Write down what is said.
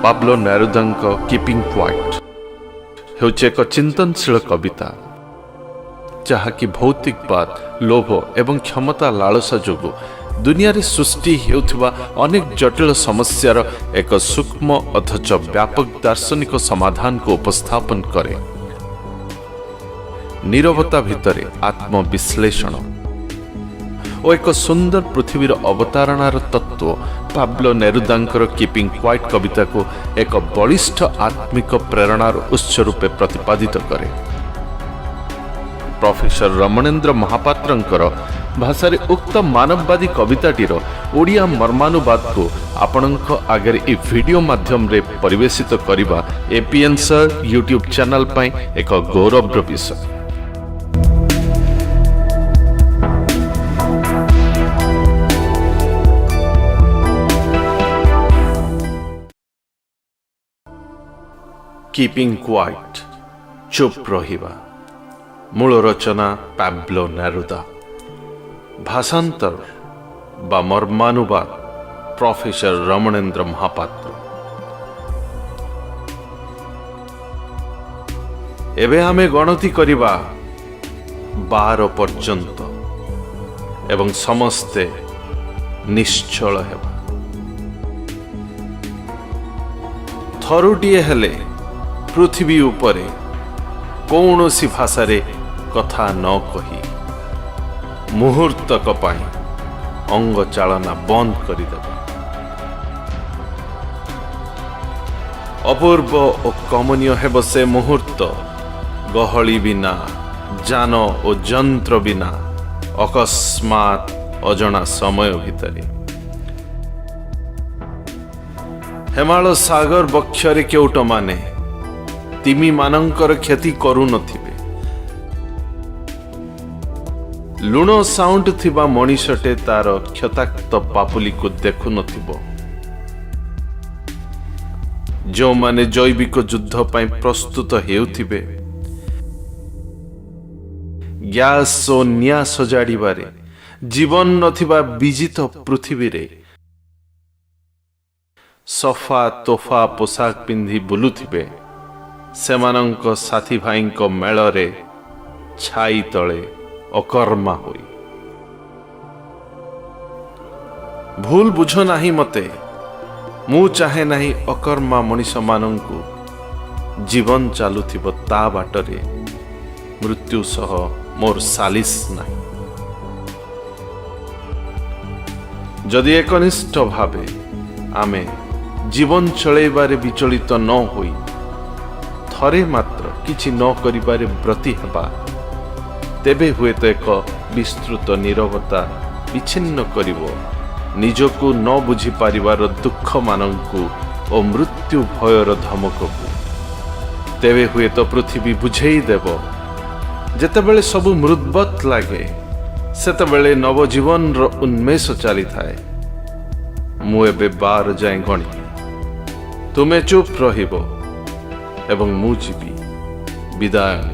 Pablo ନେରୁଦାଙ୍କ keeping quite ହେଉଛି ଏକ ଚିନ୍ତନଶୀଳ କବିତା, ଯାହାକି ଭୌତିକବାଦ, ଲୋଭ ଏବଂ କ୍ଷମତା ଲାଳସା ଯୋଗୁଁ ଦୁନିଆରେ ସୃଷ୍ଟି ହେଉଥିବା ଅନେକ ଜଟିଳ ସମସ୍ୟାର ଏକ ସୂକ୍ଷ୍ମ ଅଥଚ ବ୍ୟାପକ ଦାର୍ଶନିକ ସମାଧାନକୁ ଉପସ୍ଥାପନ କରେ। ନୀରବତା ଭିତରେ ଆତ୍ମବିଶ୍ଳେଷଣ ଓ ଏକ ସୁନ୍ଦର ପୃଥିବୀର ଅବତାରଣାର ତତ୍ତ୍ୱ ପାବ୍ଲୋ ନେରୁଦାଙ୍କର କିପିଂ କ୍ୱାଇଟ୍ କବିତାକୁ ଏକ ବଳିଷ୍ଠ ଆତ୍ମିକ ପ୍ରେରଣାର ଉତ୍ସ ରୂପେ ପ୍ରତିପାଦିତ କରେ। ପ୍ରଫେସର ରମଣେନ୍ଦ୍ର ମହାପାତ୍ରଙ୍କର ଭାଷାରେ ଉକ୍ତ ମାନବବାଦୀ କବିତାଟିର ଓଡ଼ିଆ ମର୍ମାନୁବାଦକୁ ଆପଣଙ୍କ ଆଗରେ ଏହି ଭିଡ଼ିଓ ମାଧ୍ୟମରେ ପରିବେଷିତ କରିବା APN'S ୟୁଟ୍ୟୁବ୍ ଚ୍ୟାନେଲ ପାଇଁ ଏକ ଗୌରବର ବିଷୟ। କିପିଂ କ୍ୱାଇଟ୍, ଚୁପ୍ ରହିବା। ମୂଳ ରଚନା ପାବ୍ଲୋ ନେରୁଦା। ଭାଷାନ୍ତର ବା ମର୍ମାନୁବାଦ ପ୍ରଫେସର ରମଣେନ୍ଦ୍ର ମହାପାତ୍ର। ଏବେ ଆମେ ଗଣତି କରିବା 12 ପର୍ଯ୍ୟନ୍ତ ଏବଂ ସମସ୍ତେ ନିଶ୍ଚଳ ହେବା। ଥରୁଟିଏ ହେଲେ ପୃଥିବୀ ଉପରେ କୌଣସି ଭାଷାରେ କଥା ନ କହି ମୁହୂର୍ତ୍ତକ ପାଇଁ ଅଙ୍ଗ ଚାଳନା ବନ୍ଦ କରିଦେବା। ଅପୂର୍ବ ଓ କମନୀୟ ହେବ ସେ ମୁହୂର୍ତ୍ତ, ଗହଳି ବିନା, ଯାନ ଓ ଯନ୍ତ୍ର ବିନା, ଅକସ୍ମାତ୍ ଅଜଣା ସମୟ ଭିତରେ। ହେମାଳ ସାଗର ବକ୍ଷରେ କେଉଟମାନେ ତିମିମାନଙ୍କର କ୍ଷତି କରୁନଥିବେ। ଲୁଣ ସାଉଣ୍ଡ ଥିବା ମଣିଷଟେ ତାର କ୍ଷତାକ୍ତ ପାପୁଲିକୁ ଦେଖୁନଥିବ। ଯେଉଁମାନେ ଜୈବିକ ଯୁଦ୍ଧ ପାଇଁ ପ୍ରସ୍ତୁତ ହେଉଥିବେ, ଗ୍ୟାସ୍ ଓ ନିଆଁ ସଜାଡ଼ିବାରେ ଜୀବନ ନଥିବା ବିଜିତ ପୃଥିବୀରେ ସଫା ତୋଫା ପୋଷାକ ପିନ୍ଧି ବୁଲୁଥିବେ, ସେମାନଙ୍କ ସାଥୀ ଭାଇଙ୍କ ମେଳରେ ଛାଇ ତଳେ ଅକର୍ମା ହୋଇ। ଭୁଲ ବୁଝ ନାହିଁ ମତେ, ମୁଁ ଚାହେଁ ନାହିଁ ଅକର୍ମା ମଣିଷମାନଙ୍କୁ ଜୀବନ ଚାଲୁଥିବ ତା ବାଟରେ ମୃତ୍ୟୁ ସହ ମୋର ସାଲିସ ନାହିଁ। ଯଦି ଏକନିଷ୍ଠ ଭାବେ ଆମେ ଜୀବନ ଚଳେଇବାରେ ବିଚଳିତ ନ ହୋଇ ଥରେ ମାତ୍ର କିଛି ନ କରିବାରେ ବ୍ରତୀ ହେବା, ତେବେ ହୁଏତ ଏକ ବିସ୍ତୃତ ନୀରବତା ବିଚ୍ଛିନ୍ନ କରିବ ନିଜକୁ ନ ବୁଝିପାରିବାର ଦୁଃଖମାନଙ୍କୁ ଓ ମୃତ୍ୟୁ ଭୟର ଧମକକୁ। ତେବେ ହୁଏତ ପୃଥିବୀ ବୁଝେଇ ଦେବ, ଯେତେବେଳେ ସବୁ ମୃଦ୍ବତ୍ ଲାଗେ ସେତେବେଳେ ନବଜୀବନର ଉନ୍ମେଷ ଚାଲିଥାଏ। ମୁଁ ଏବେ 12 ଯାଏଁ ଗଣି, ତୁମେ ଚୁପ୍ ରହିବ ଏବଂ ମୁଁ ଯିବି ବିଦାୟ।